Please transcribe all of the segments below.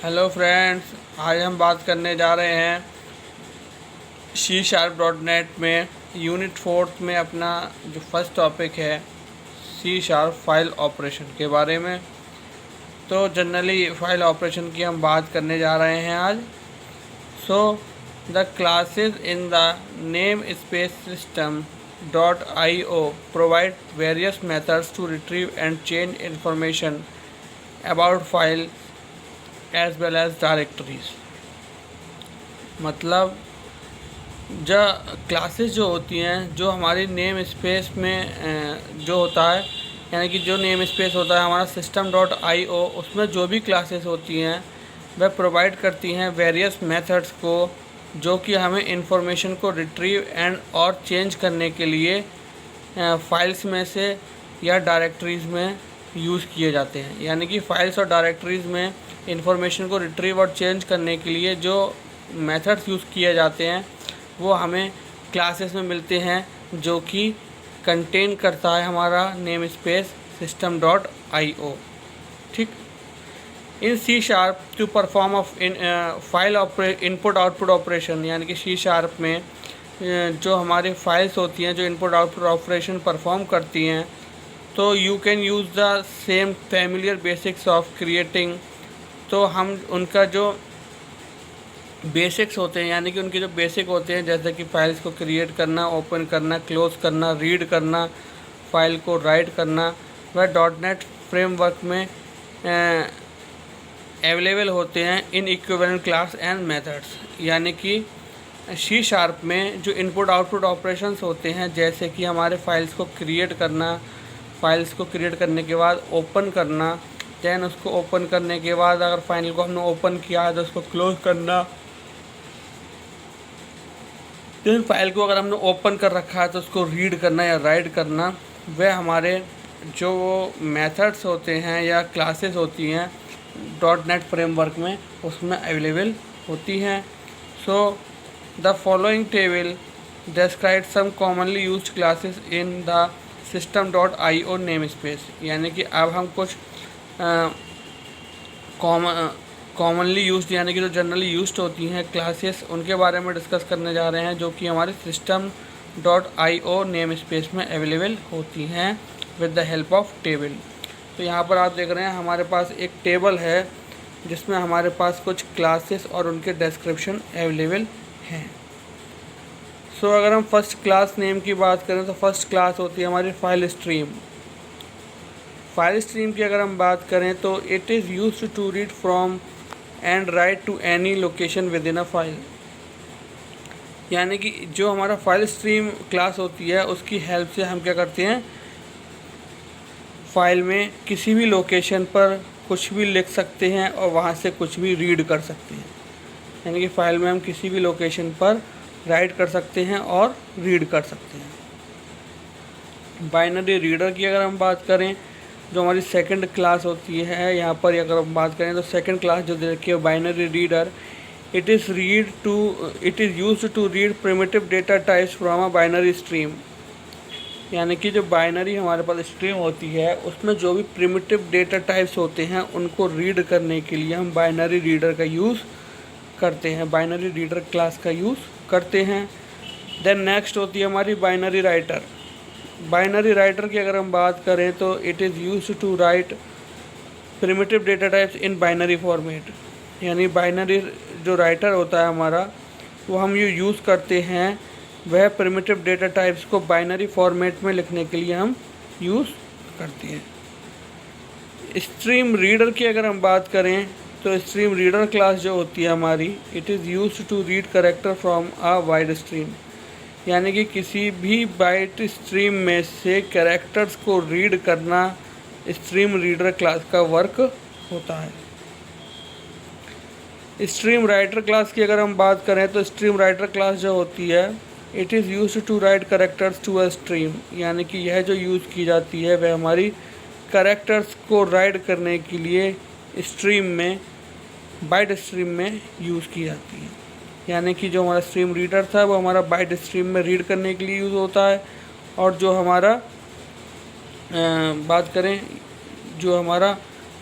Hello friends, आज हम बात करने जा रहे हैं C#.NET में यूनिट 4 में अपना जो फर्स्ट टॉपिक है C# फाइल ऑपरेशन के बारे में। तो जनरली फाइल ऑपरेशन की हम बात करने जा रहे हैं आज। So the classes in the name space system .io provide various methods to retrieve and change information about file as well as directories. मतलब जो क्लासेस जो होती हैं, जो हमारी नेम स्पेस में जो होता है, यानी कि जो नेम स्पेस होता है हमारा system.io, उसमें जो भी क्लासेस होती हैं वह प्रोवाइड करती हैं वेरियस मेथड्स को, जो कि हमें इंफॉर्मेशन को रिट्रीव एंड और चेंज करने के लिए फाइल्स में से या डायरेक्टरीज़ में यूज़ किए जाते हैं। यानी कि फाइल्स और डायरेक्टरीज़ में इंफॉर्मेशन को रिट्रीव और चेंज करने के लिए जो मेथड्स यूज़ किए जाते हैं वो हमें क्लासेस में मिलते हैं, जो कि कंटेन करता है हमारा नेम स्पेस system.io। ठीक, in C# to perform of in file input output operation, यानी कि C# में जो हमारी फाइल्स होती हैं जो इनपुट आउटपुट ऑपरेशन परफॉर्म करती हैं, तो you can use the same familiar basics of creating. तो हम उनका जो बेसिक्स होते हैं, यानी कि उनके जो बेसिक होते हैं, जैसे कि फाइल्स को क्रिएट करना, ओपन करना, क्लोज़ करना, रीड करना, फाइल को राइट करना, वह .NET फ्रेमवर्क में अवेलेबल होते हैं इन इक्विवेलेंट क्लास एंड मेथड्स। यानी कि C# में जो इनपुट आउटपुट ऑपरेशंस होते हैं, जैसे कि हमारे फाइल्स को क्रिएट करना, फाइल्स को क्रिएट करने के बाद ओपन करना, दैन उसको ओपन करने के बाद अगर फाइल को हमने ओपन किया है तो उसको क्लोज़ करना, दैन फाइल को अगर हमने ओपन कर रखा है तो उसको रीड करना या राइट करना, वह हमारे जो मेथड्स होते हैं या क्लासेस होती हैं .NET फ्रेमवर्क में उसमें अवेलेबल होती हैं। So the following table describe some commonly used classes in the system.io name space. यानी कि अब हम कुछ कॉमनली यूज्ड, यानी कि जो जनरली यूज्ड होती हैं क्लासेस, उनके बारे में डिस्कस करने जा रहे हैं, जो कि हमारे system.io नेम स्पेस में अवेलेबल होती हैं with the help of table. तो यहाँ पर आप देख रहे हैं हमारे पास एक टेबल है जिसमें हमारे पास कुछ क्लासेस और उनके डिस्क्रिप्शन अवेलेबल हैं। सो अगर हम फर्स्ट क्लास नेम की बात करें तो फर्स्ट क्लास होती है हमारी फाइल स्ट्रीम। फाइल स्ट्रीम की अगर हम बात करें तो it is used to read from and write to any location with in a file. यानी कि जो हमारा फाइल स्ट्रीम क्लास होती है उसकी हेल्प से हम क्या करते हैं, फाइल में किसी भी लोकेशन पर कुछ भी लिख सकते हैं और वहाँ से कुछ भी रीड कर सकते हैं। यानी कि फ़ाइल में हम किसी भी लोकेशन पर राइट कर सकते हैं और रीड कर सकते हैं। बाइनरी रीडर की अगर हम बात करें, जो हमारी सेकंड क्लास होती है, यहाँ पर अगर हम बात करें तो सेकंड क्लास जो देखी है binary reader, it is used to read primitive data types from a binary stream. यानी कि जो बाइनरी हमारे पास स्ट्रीम होती है उसमें जो भी प्रिमिटिव डेटा टाइप्स होते हैं उनको रीड करने के लिए हम बाइनरी रीडर का यूज़ करते हैं, बाइनरी रीडर क्लास का यूज़ करते हैं। देन नेक्स्ट होती है हमारी बाइनरी राइटर। बाइनरी राइटर की अगर हम बात करें तो it is used to write primitive data types in binary format. यानी बाइनरी जो राइटर होता है हमारा, वो हम यूज़ करते हैं, वह प्रिमिटिव डेटा टाइप्स को बाइनरी फॉर्मेट में लिखने के लिए हम यूज़ करते हैं। स्ट्रीम रीडर की अगर हम बात करें तो स्ट्रीम रीडर क्लास जो होती है हमारी, it is used to read character from a wide stream. यानी कि किसी भी बाइट स्ट्रीम में से कैरेक्टर्स को रीड करना स्ट्रीम रीडर क्लास का वर्क होता है। स्ट्रीम राइटर क्लास की अगर हम बात करें तो स्ट्रीम राइटर क्लास जो होती है, it is used to write characters to a stream. यानी कि यह जो यूज़ की जाती है वह हमारी कैरेक्टर्स को राइट करने के लिए स्ट्रीम में, बाइट स्ट्रीम में यूज़ की जाती है। यानी कि जो हमारा स्ट्रीम रीडर था वो हमारा बाइट स्ट्रीम में रीड करने के लिए यूज़ होता है, और जो हमारा बात करें जो हमारा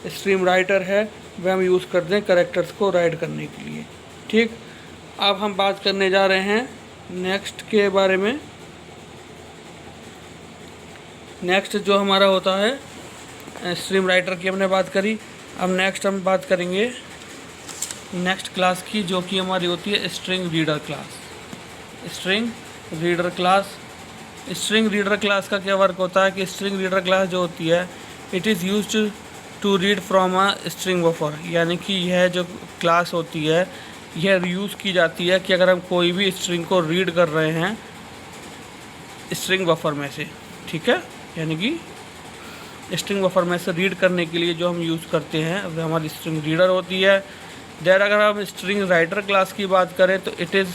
स्ट्रीम राइटर है वह हम यूज़ करते हैं कैरेक्टर्स को राइट करने के लिए। ठीक, अब हम बात करने जा रहे हैं नेक्स्ट के बारे में। नेक्स्ट जो हमारा होता है स्ट्रीम राइटर की हमने बात करी। अब नेक्स्ट हम बात करेंगे नेक्स्ट क्लास की, जो कि हमारी होती है string reader class. String reader class, string reader class का क्या वर्क होता है कि स्ट्रिंग रीडर क्लास जो होती है it is used to read from a string buffer, यानी कि यह जो क्लास होती है यह यूज़ की जाती है कि अगर हम कोई भी स्ट्रिंग को रीड कर रहे हैं स्ट्रिंग बफर में से, ठीक है, यानी कि स्ट्रिंग बफर में से रीड करने के लिए जो हम यूज़ करते हैं वह हमारी स्ट्रिंग रीडर होती है। देर अगर हम स्ट्रिंग राइटर क्लास की बात करें तो it is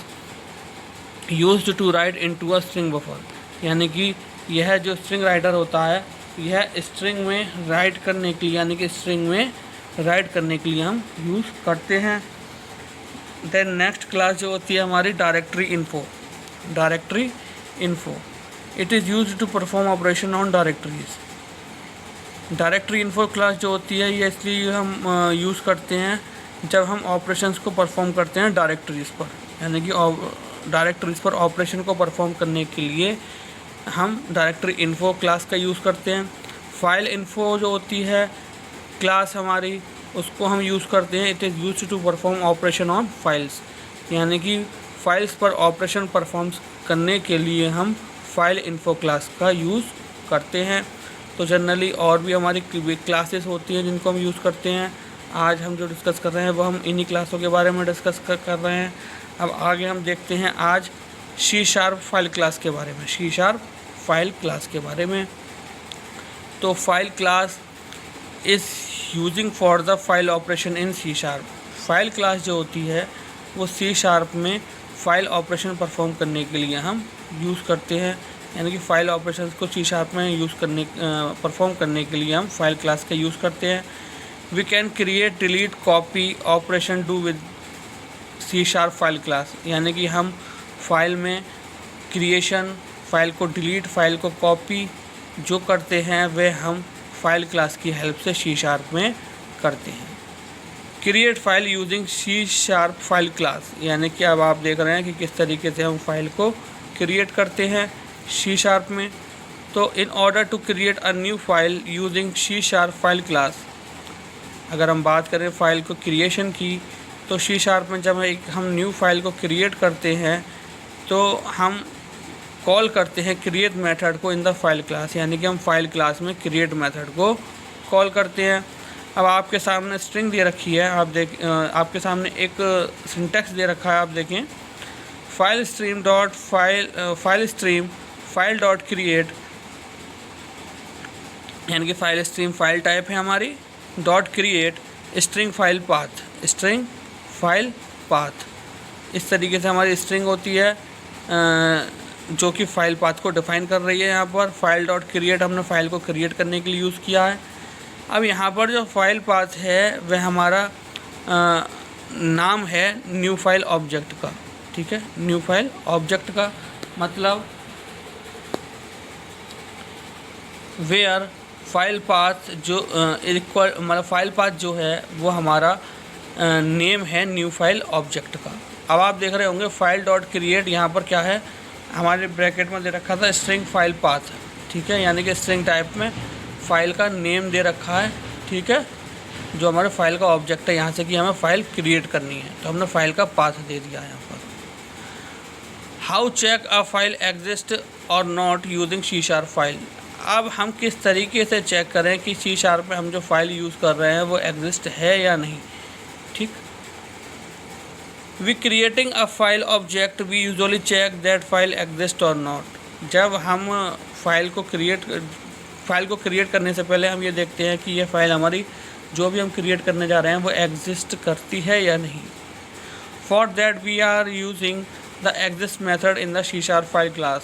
used to write into a string buffer, यानी कि यह जो स्ट्रिंग राइटर होता है यह स्ट्रिंग में राइट करने के लिए, यानी कि स्ट्रिंग में राइट करने के लिए हम यूज़ करते हैं। देन नेक्स्ट क्लास जो होती है हमारी directory info. Directory info, it is used to perform operation on directories. Directory info class जो होती है ये इसलिए हम यूज़ करते हैं जब हम ऑपरेशंस को परफॉर्म करते हैं डायरेक्टरीज़ पर, यानी कि डायरेक्टरीज़ पर ऑपरेशन को परफॉर्म करने के लिए हम डायरेक्टरी इन्फो क्लास का यूज़ करते हैं। फाइल इन्फो जो होती है क्लास हमारी, उसको हम यूज़ करते हैं, it is used to perform operation on files, यानी कि फाइल्स पर ऑपरेशन परफॉर्म करने के लिए हम फाइल इन्फो क्लास का यूज़ करते हैं। तो जनरली और भी हमारी क्लासेस होती हैं जिनको हम यूज़ करते हैं। आज हम जो डिस्कस कर रहे हैं वो हम इन्हीं क्लासों के बारे में डिस्कस कर रहे हैं। अब आगे हम देखते हैं आज C# फाइल क्लास के बारे में। C# फाइल क्लास के बारे में, तो file class is using for the file operation in C#। File class जो होती है वो C# में फाइल ऑपरेशन परफॉर्म करने के लिए हम यूज़ करते हैं, यानी कि फाइल ऑपरेशंस को C# में यूज़ करने परफॉर्म करने के लिए हम फाइल क्लास का यूज़ करते हैं। We can create, delete, copy operation do with C# file class, यानी कि हम फाइल में क्रिएशन, फाइल को डिलीट, फाइल को कॉपी जो करते हैं वह हम फाइल क्लास की हेल्प से C# में करते हैं। Create file using C# file class, यानी कि अब आप देख रहे हैं कि किस तरीके से हम फाइल को क्रिएट करते हैं C# में। तो in order to create a new file using C# file class, अगर हम बात करें फाइल को क्रिएशन की, तो C# में जब हम न्यू फाइल को क्रिएट करते हैं तो हम कॉल करते हैं क्रिएट मेथड को इन द फाइल क्लास, यानी कि हम फाइल क्लास में क्रिएट मेथड को कॉल करते हैं। अब आपके सामने स्ट्रिंग दे रखी है, आपके सामने एक सिंटैक्स दे रखा है, आप देखें, file stream dot file dot create, यानी कि फाइल स्ट्रीम फाइल टाइप है हमारी, dot create string file path, string file path. इस तरीके से हमारी स्ट्रिंग होती है जो कि फाइल पाथ को डिफाइन कर रही है। यहाँ पर फाइल डॉट क्रिएट हमने फाइल को क्रिएट करने के लिए यूज़ किया है। अब यहाँ पर जो फाइल पाथ है वह हमारा नाम है न्यू फाइल ऑब्जेक्ट का, ठीक है, न्यू फाइल ऑब्जेक्ट का मतलब वेयर फाइल पाथ जो इक्वल, मतलब फाइल पाथ जो है वो हमारा नेम है न्यू फाइल ऑब्जेक्ट का। अब आप देख रहे होंगे फाइल डॉट क्रिएट, यहाँ पर क्या है हमारे ब्रैकेट में दे रखा था स्ट्रिंग फाइल पाथ, ठीक है, यानी कि स्ट्रिंग टाइप में फाइल का नेम दे रखा है, ठीक है, जो हमारे फाइल का ऑब्जेक्ट है यहाँ से कि हमें फाइल क्रिएट करनी है, तो हमने फाइल का पाथ दे दिया है यहाँ पर। How check a file exist or not using C# file. अब हम किस तरीके से चेक करें कि C# में हम जो फाइल यूज़ कर रहे हैं वो एग्जिस्ट है या नहीं, ठीक। We creating a file object we usually check that file exist or not. जब हम फाइल को क्रिएट करने से पहले हम ये देखते हैं कि ये फाइल हमारी जो भी हम क्रिएट करने जा रहे हैं वो एग्जिस्ट करती है या नहीं। For that we are using the exist method in the C# file class.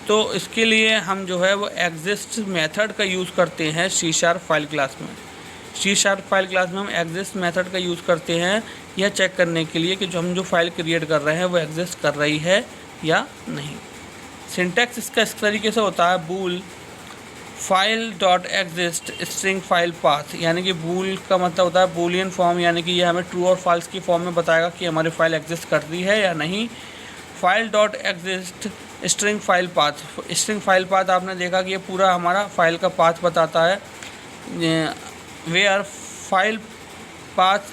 तो इसके लिए हम जो है वो एग्जिस्ट मेथड का यूज़ करते हैं C# फाइल क्लास में। C# फाइल क्लास में हम एग्जिस्ट मेथड का यूज़ करते हैं यह चेक करने के लिए कि हम जो फाइल क्रिएट कर रहे हैं वो एग्जिस्ट कर रही है या नहीं। सिंटैक्स इसका इस तरीके से होता है, bool file dot exist string file path, यानी कि बूल का मतलब होता है बूलियन फॉर्म, यानी कि ये हमें ट्रू और फॉल्स की फॉर्म में बताएगा कि हमारी फाइल एग्जिस्ट करती है या नहीं। File dot exist string file path, string file path आपने देखा कि ये पूरा हमारा फाइल का पाथ बताता है। वेयर फाइल पाथ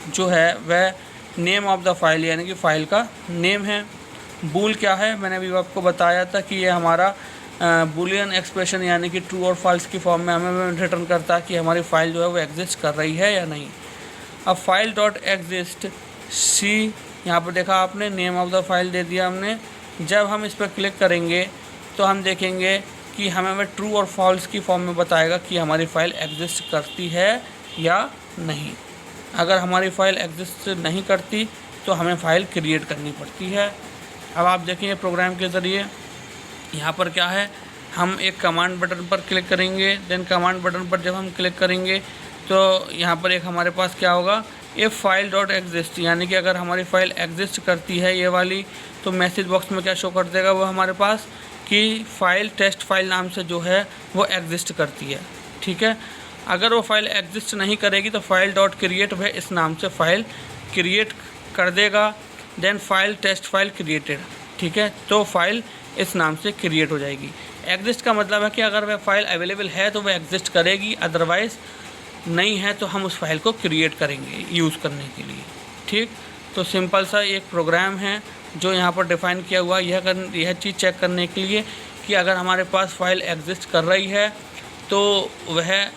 जो है वह नेम ऑफ द फाइल, यानी कि फ़ाइल का नेम है। बूल क्या है, मैंने अभी आपको बताया था कि ये हमारा बूलियन एक्सप्रेशन यानी कि ट्रू और फॉल्स की फॉर्म में हमें रिटर्न करता है कि हमारी फ़ाइल जो है वो एग्जिस्ट कर रही है या नहीं। अब फाइल डॉट एग्जिस्ट सी, यहाँ पर देखा आपने नेम ऑफ द फाइल दे दिया हमने। जब हम इस पर क्लिक करेंगे तो हम देखेंगे कि हमें वह ट्रू और फॉल्स की फॉर्म में बताएगा कि हमारी फ़ाइल एग्जिस्ट करती है या नहीं। अगर हमारी फ़ाइल एग्जिस्ट नहीं करती तो हमें फ़ाइल क्रिएट करनी पड़ती है। अब आप देखेंगे प्रोग्राम के ज़रिए यहाँ पर क्या है, हम एक कमांड बटन पर क्लिक करेंगे। देन कमांड बटन पर जब हम क्लिक करेंगे तो यहाँ पर एक हमारे पास क्या होगा, इफ़ फाइल डॉट एग्जिस्ट, यानी कि अगर हमारी फ़ाइल एग्जिस्ट करती है ये वाली, तो मैसेज बॉक्स में क्या शो कर देगा वो हमारे पास कि फ़ाइल टेस्ट फाइल नाम से जो है वो एग्जिस्ट करती है। ठीक है, अगर वो फाइल एग्जिस्ट नहीं करेगी तो फाइल डॉट क्रिएट वह इस नाम से फ़ाइल क्रिएट कर देगा। Then file test file created, ठीक है, तो फाइल इस नाम से क्रिएट हो जाएगी। एग्जिस्ट का मतलब है कि अगर वह फाइल अवेलेबल है तो वह एग्जिस्ट करेगी, अदरवाइज़ नहीं है तो हम उस फाइल को क्रिएट करेंगे यूज़ करने के लिए। ठीक, तो सिंपल सा एक प्रोग्राम है जो यहाँ पर डिफ़ाइन किया हुआ यह चीज़ चेक करने के लिए कि अगर हमारे पास फ़ाइल एग्जिस्ट कर रही है तो वह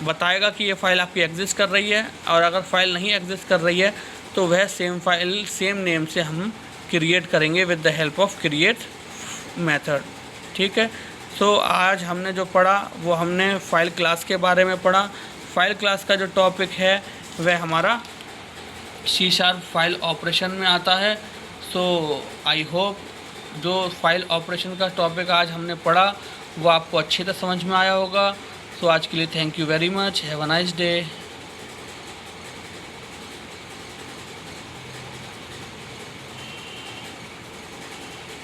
बताएगा कि ये फ़ाइल आपकी एग्जिस्ट कर रही है, और अगर फ़ाइल नहीं एग्जिस्ट कर रही है तो वह सेम फाइल सेम नेम से हम क्रिएट करेंगे with the help of create method. ठीक है, तो आज हमने जो पढ़ा वो हमने फ़ाइल क्लास के बारे में पढ़ा। फ़ाइल क्लास का जो टॉपिक है वह हमारा C# फाइल ऑपरेशन में आता है। सो आई होप जो फाइल ऑपरेशन का टॉपिक आज हमने पढ़ा वो आपको अच्छी तरह समझ में आया होगा। सो आज के लिए thank you very much, have a nice day.